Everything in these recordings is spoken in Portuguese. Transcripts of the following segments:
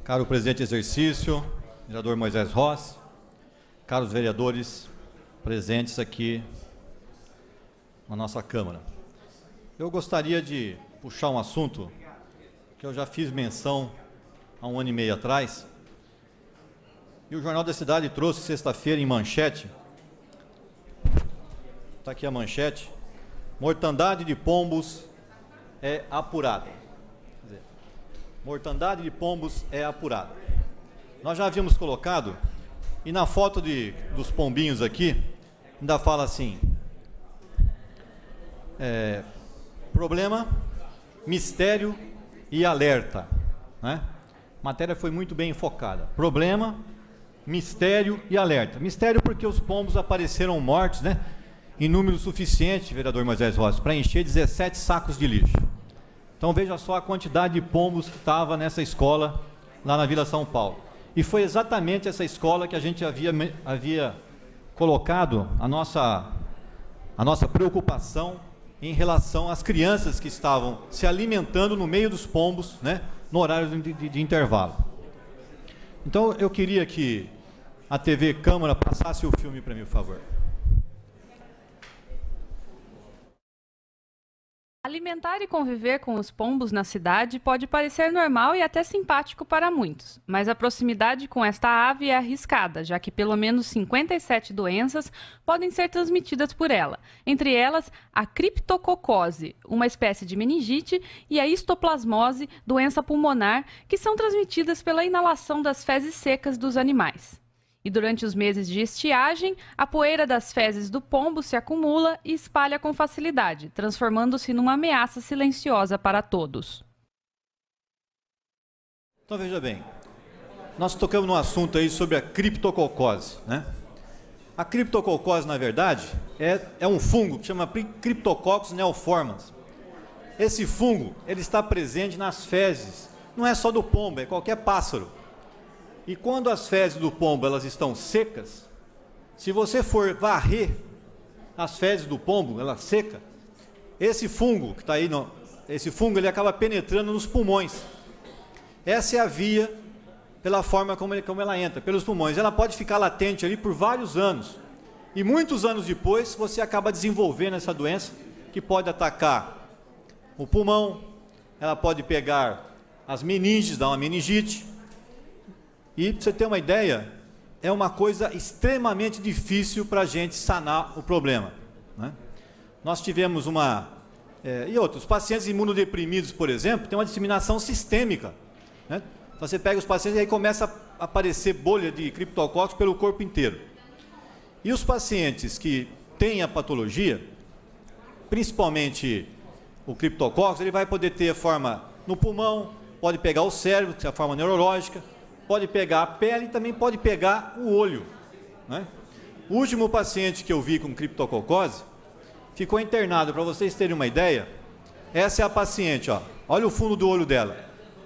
Caro presidente em exercício, vereador Moisés Rossi, caros vereadores presentes aqui na nossa Câmara. Eu gostaria de puxar um assunto que eu já fiz menção há 1 ano e meio atrás, e o Jornal da Cidade trouxe sexta-feira em manchete, está aqui a manchete: mortandade de pombos é apurada. Quer dizer, mortandade de pombos é apurada. Nós já havíamos colocado, e na foto dos pombinhos aqui, ainda fala assim: problema, mistério e alerta, né? A matéria foi muito bem enfocada. Problema, mistério e alerta. Mistério porque os pombos apareceram mortos, né, em número suficiente, vereador Moisés Rossi, para encher 17 sacos de lixo. Então veja só a quantidade de pombos que estava nessa escola lá na Vila São Paulo. E foi exatamente essa escola que a gente havia colocado a nossa preocupação em relação às crianças que estavam se alimentando no meio dos pombos, né, no horário de intervalo. Então eu queria que a TV Câmara passasse o filme para mim, por favor. Alimentar e conviver com os pombos na cidade pode parecer normal e até simpático para muitos, mas a proximidade com esta ave é arriscada, já que pelo menos 57 doenças podem ser transmitidas por ela, entre elas a criptococose, uma espécie de meningite, e a histoplasmose, doença pulmonar, que são transmitidas pela inalação das fezes secas dos animais. E durante os meses de estiagem, a poeira das fezes do pombo se acumula e espalha com facilidade, transformando-se numa ameaça silenciosa para todos. Então veja bem, nós tocamos num assunto aí sobre a criptococose, né? A criptococose, na verdade, é um fungo que chama Cryptococcus neoformans. Esse fungo, ele está presente nas fezes, não é só do pombo, é qualquer pássaro. E quando as fezes do pombo elas estão secas, se você for varrer as fezes do pombo, ela seca, esse fungo que está aí, esse fungo ele acaba penetrando nos pulmões. Essa é a via, pela forma como ela entra, pelos pulmões. Ela pode ficar latente ali por vários anos. E muitos anos depois, você acaba desenvolvendo essa doença, que pode atacar o pulmão, ela pode pegar as meninges, dar uma meningite. E, para você ter uma ideia, é uma coisa extremamente difícil para a gente sanar o problema, né? Nós tivemos e outros pacientes imunodeprimidos, por exemplo, tem uma disseminação sistêmica, né? Você pega os pacientes e aí começa a aparecer bolha de criptococcus pelo corpo inteiro. E os pacientes que têm a patologia, principalmente o criptococcus, ele vai poder ter a forma no pulmão, pode pegar o cérebro, que é a forma neurológica, pode pegar a pele e também pode pegar o olho, né? O último paciente que eu vi com criptococose ficou internado, para vocês terem uma ideia. Essa é a paciente, ó. Olha o fundo do olho dela.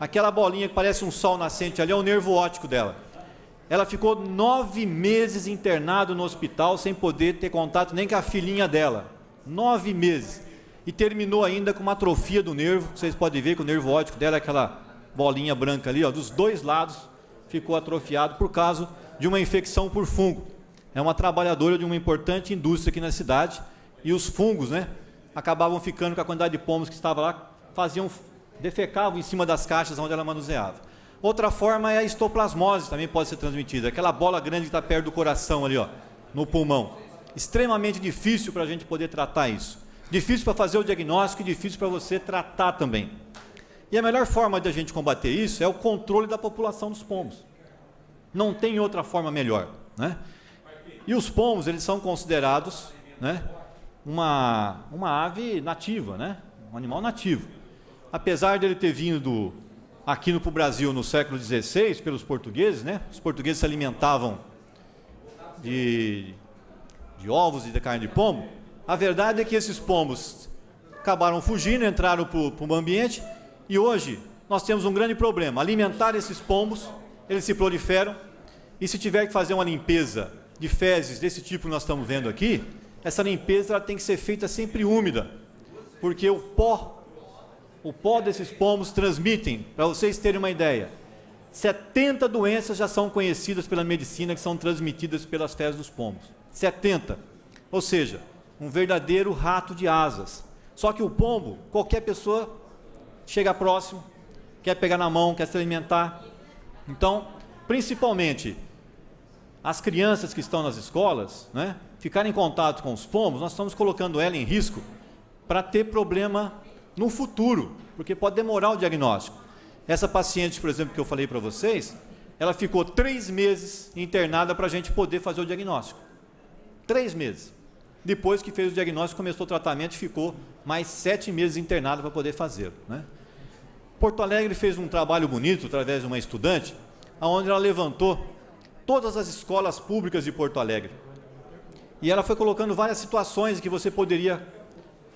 Aquela bolinha que parece um sol nascente ali é o nervo óptico dela. Ela ficou 9 meses internada no hospital sem poder ter contato nem com a filhinha dela. 9 meses. E terminou ainda com uma atrofia do nervo. Vocês podem ver que o nervo óptico dela é aquela bolinha branca ali, ó, dos dois lados. Ficou atrofiado por causa de uma infecção por fungo. É uma trabalhadora de uma importante indústria aqui na cidade, e os fungos, né, acabavam ficando com a quantidade de pombos que estava lá, defecavam em cima das caixas onde ela manuseava. Outra forma é a histoplasmose, também pode ser transmitida, aquela bola grande que está perto do coração ali, ó, no pulmão. Extremamente difícil para a gente poder tratar isso. Difícil para fazer o diagnóstico e difícil para você tratar também. E a melhor forma de a gente combater isso é o controle da população dos pombos. Não tem outra forma melhor, né? E os pombos, eles são considerados, né, uma ave nativa, né? Um animal nativo. Apesar dele ter vindo aqui no Brasil no século XVI pelos portugueses, né? Os portugueses se alimentavam de ovos e de carne de pombo. A verdade é que esses pombos acabaram fugindo, entraram para o ambiente. E hoje nós temos um grande problema: alimentar esses pombos, eles se proliferam, e se tiver que fazer uma limpeza de fezes desse tipo que nós estamos vendo aqui, essa limpeza ela tem que ser feita sempre úmida, porque o pó desses pombos transmitem, para vocês terem uma ideia, 70 doenças já são conhecidas pela medicina que são transmitidas pelas fezes dos pombos. 70. Ou seja, um verdadeiro rato de asas. Só que o pombo, qualquer pessoa chega próximo, quer pegar na mão, quer se alimentar. Então, principalmente as crianças que estão nas escolas, né, ficarem em contato com os pombos, nós estamos colocando ela em risco para ter problema no futuro, porque pode demorar o diagnóstico. Essa paciente, por exemplo, que eu falei para vocês, ela ficou 3 meses internada para a gente poder fazer o diagnóstico. 3 meses. Depois que fez o diagnóstico, começou o tratamento e ficou mais 7 meses internada para poder fazer, né? Porto Alegre fez um trabalho bonito, através de uma estudante, onde ela levantou todas as escolas públicas de Porto Alegre. E ela foi colocando várias situações que você poderia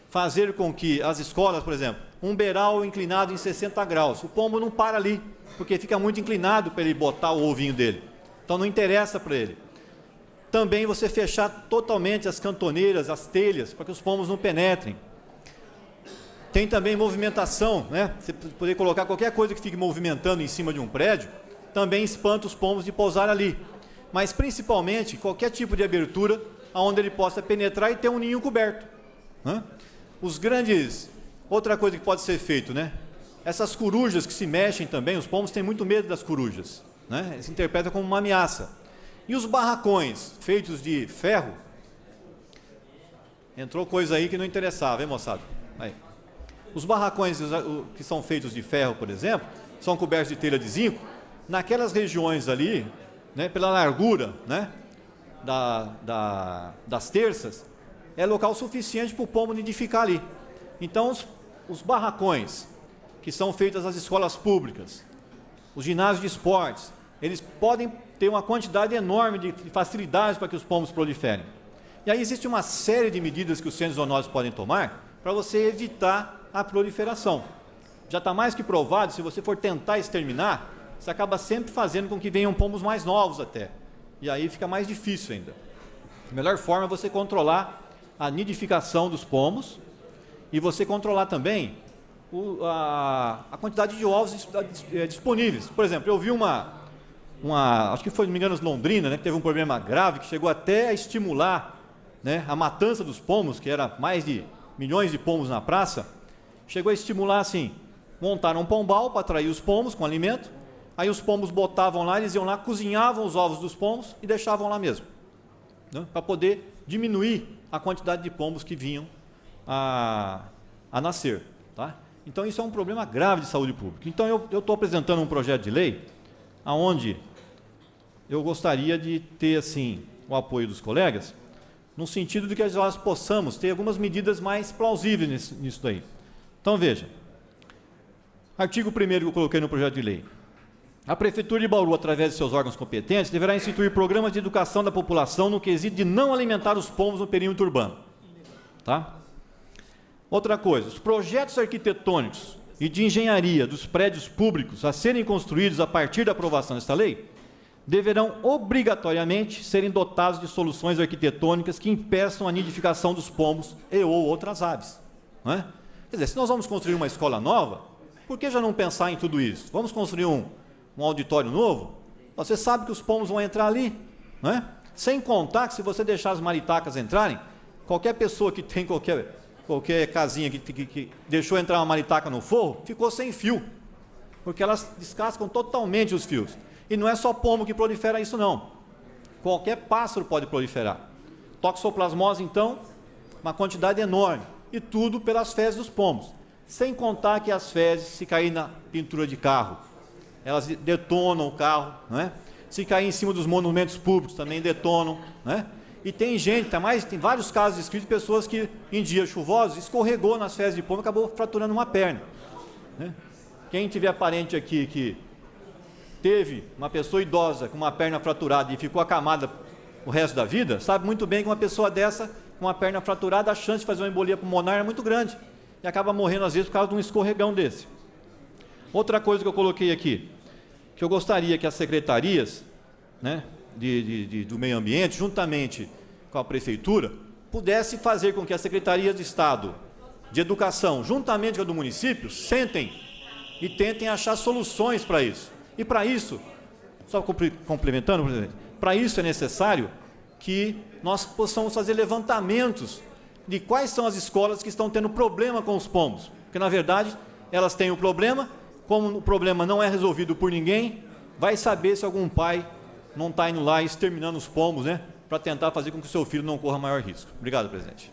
fazer com que as escolas, por exemplo, um beiral inclinado em 60 graus. O pombo não para ali, porque fica muito inclinado para ele botar o ovinho dele. Então não interessa para ele. Também você fechar totalmente as cantoneiras, as telhas, para que os pombos não penetrem. Tem também movimentação, né? Você poder colocar qualquer coisa que fique movimentando em cima de um prédio, também espanta os pombos de pousar ali. Mas principalmente qualquer tipo de abertura onde ele possa penetrar e ter um ninho coberto, né? Os grandes... Outra coisa que pode ser feito, né? Essas corujas que se mexem também, os pombos têm muito medo das corujas, né? Eles se interpretam como uma ameaça. E os barracões feitos de ferro? Entrou coisa aí que não interessava, hein, moçada? Aí. Os barracões que são feitos de ferro, por exemplo, são cobertos de telha de zinco. Naquelas regiões ali, né, pela largura, né, das terças, é local suficiente para o pombo nidificar ali. Então, os barracões que são feitos nas escolas públicas, os ginásios de esportes, eles podem ter uma quantidade enorme de facilidades para que os pombos proliferem. E aí existe uma série de medidas que os centros zoonoses podem tomar para você evitar a proliferação. Já está mais que provado, se você for tentar exterminar, você acaba sempre fazendo com que venham pombos mais novos até. E aí fica mais difícil ainda. A melhor forma é você controlar a nidificação dos pombos e você controlar também a quantidade de ovos disponíveis. Por exemplo, eu vi acho que foi, não me engano, Londrina, né, que teve um problema grave, que chegou até a estimular, né, a matança dos pombos, que era mais de milhões de pombos na praça. Chegou a estimular assim, montaram um pombal para atrair os pombos com alimento, aí os pombos botavam lá, eles iam lá, cozinhavam os ovos dos pombos e deixavam lá mesmo, né, para poder diminuir a quantidade de pombos que vinham a nascer, tá? Então isso é um problema grave de saúde pública. Então eu estou apresentando um projeto de lei aonde eu gostaria de ter assim o apoio dos colegas, no sentido de que nós possamos ter algumas medidas mais plausíveis nisso daí. Então veja, artigo 1º que eu coloquei no projeto de lei. A Prefeitura de Bauru, através de seus órgãos competentes, deverá instituir programas de educação da população no quesito de não alimentar os pombos no perímetro urbano. Tá? Outra coisa, os projetos arquitetônicos e de engenharia dos prédios públicos a serem construídos a partir da aprovação desta lei deverão obrigatoriamente serem dotados de soluções arquitetônicas que impeçam a nidificação dos pombos e ou outras aves. Não é? Quer dizer, se nós vamos construir uma escola nova, por que já não pensar em tudo isso? Vamos construir um auditório novo? Você sabe que os pombos vão entrar ali, não é? Sem contar que se você deixar as maritacas entrarem, qualquer pessoa que tem qualquer casinha que deixou entrar uma maritaca no forro, ficou sem fio, porque elas descascam totalmente os fios. E não é só pombo que prolifera isso não, qualquer pássaro pode proliferar. Toxoplasmose então, uma quantidade enorme, e tudo pelas fezes dos pombos, sem contar que as fezes, se cair na pintura de carro, elas detonam o carro, não é? Se cair em cima dos monumentos públicos também detonam, né? E tem gente, tem vários casos descritos de pessoas que em dias chuvosos escorregou nas fezes de pombo e acabou fraturando uma perna, né? Quem tiver parente aqui que teve uma pessoa idosa com uma perna fraturada e ficou acamada o resto da vida, sabe muito bem que uma pessoa dessa, com uma perna fraturada, a chance de fazer uma embolia pulmonar é muito grande e acaba morrendo às vezes por causa de um escorregão desse. Outra coisa que eu coloquei aqui, que eu gostaria que as secretarias, né, do meio ambiente, juntamente com a prefeitura, pudesse fazer com que as secretarias de Estado de Educação, juntamente com a do município, sentem e tentem achar soluções para isso. E para isso, só complementando, presidente, para isso é necessário que nós possamos fazer levantamentos de quais são as escolas que estão tendo problema com os pombos. Porque, na verdade, elas têm o problema, como o problema não é resolvido por ninguém, vai saber se algum pai não está indo lá e exterminando os pombos, né, para tentar fazer com que o seu filho não corra maior risco. Obrigado, presidente.